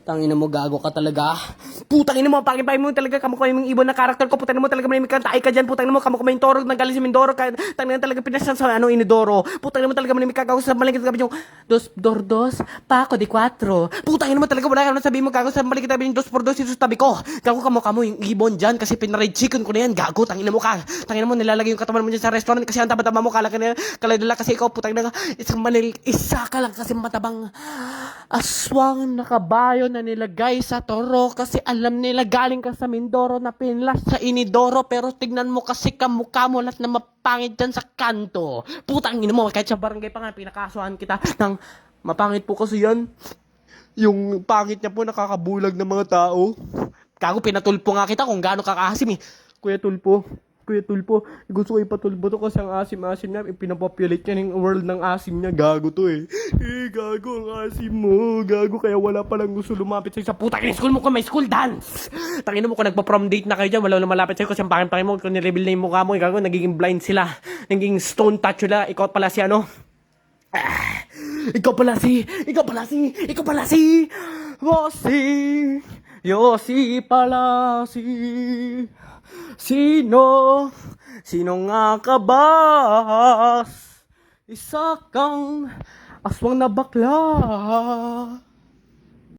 Tangina mo, gago ka talaga. Putang ina mo, pakipay mo talaga. Kamu ko yung ibon na karakter ko. Putang ina mo talaga, manimik ka. Tayo ka dyan. Putang ina mo, kamu ko yung toro. Nanggaling si Mindoro. Tangina talaga, pinasan sa Inidoro. Putang ina mo talaga, manimik ka. Gago sa malikit ka. Yung dos por dos, Paco de cuatro. Putang ina mo talaga, wala ka na sabihin mo. Gago sa malikit ka. Yung dos por dos, ito sa tabi ko. Gago kamu yung ibon dyan. Kasi pinaride chicken ko na yan. Gago, tangina mo ka. Tangina mo, nilalagay yung katawan mo dyan sa restaurant. Kasi ang taba-taba mo. Kala ka na, kaladala kasi ikaw. Putang ina ka. Isa ka lang kasi matabang aswang na kabayo na nilagay sa toro kasi alam nila galing ka sa Mindoro na pinlas sa Inidoro pero tignan mo kasi kamukha mo lahat na mapangit dyan sa kanto. Putang ina mo, kahit sa barangay pa nga pinakasuhan kita ng mapangit po kasi yan. Yung pangit niya po nakakabulag ng mga tao. Kago pinatulpo nga kita kung gaano kakaasim eh. Kuya Tulpo, gusto ko ipatulpo to kasi ang asim-asim niya, pinapopulate niya ng world ng asim niya, gago to eh. Gago ang asim mo, gago kaya wala palang gusto lumapit sa'yo sa puta school mo kung may school dance. Tangina mo kung nagpa-prom date na kayo dyan, wala na malapit sa'yo kasi ang pangin mo, kung nireveal na yung mukha mo, gago, nagiging blind sila. Nagiging stone touch sila, ikaw pala si ano? Ikaw pala si Yossi pala si Sino nga ka ba? Isa kang aswang na bakla.